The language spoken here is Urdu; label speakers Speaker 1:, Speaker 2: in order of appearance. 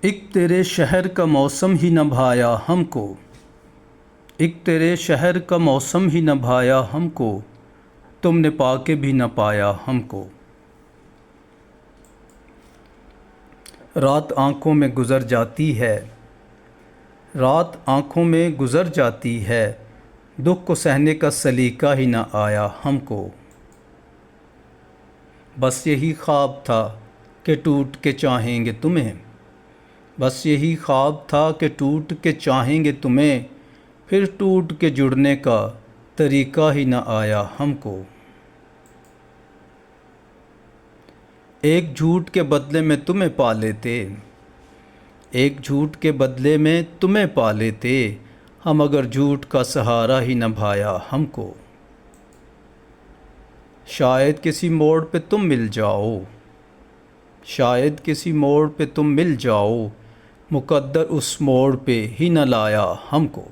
Speaker 1: ایک تیرے شہر کا موسم ہی نہ بھایا ہم کو، ایک تیرے شہر کا موسم ہی نہ بھایا ہم کو، تم نے پا کے بھی نہ پایا ہم کو۔ رات آنکھوں میں گزر جاتی ہے، رات آنکھوں میں گزر جاتی ہے، دکھ کو سہنے کا سلیقہ ہی نہ آیا ہم کو۔ بس یہی خواب تھا کہ ٹوٹ کے چاہیں گے تمہیں، بس یہی خواب تھا کہ ٹوٹ کے چاہیں گے تمہیں، پھر ٹوٹ کے جڑنے کا طریقہ ہی نہ آیا ہم کو۔ ایک جھوٹ کے بدلے میں تمہیں پا لیتے، ایک جھوٹ کے بدلے میں تمہیں پا لیتے، ہم اگر جھوٹ کا سہارا ہی نہ بھایا ہم کو۔ شاید کسی موڑ پہ تم مل جاؤ، شاید کسی موڑ پہ تم مل جاؤ، مقدر اس موڑ پہ ہی نہ لایا ہم کو۔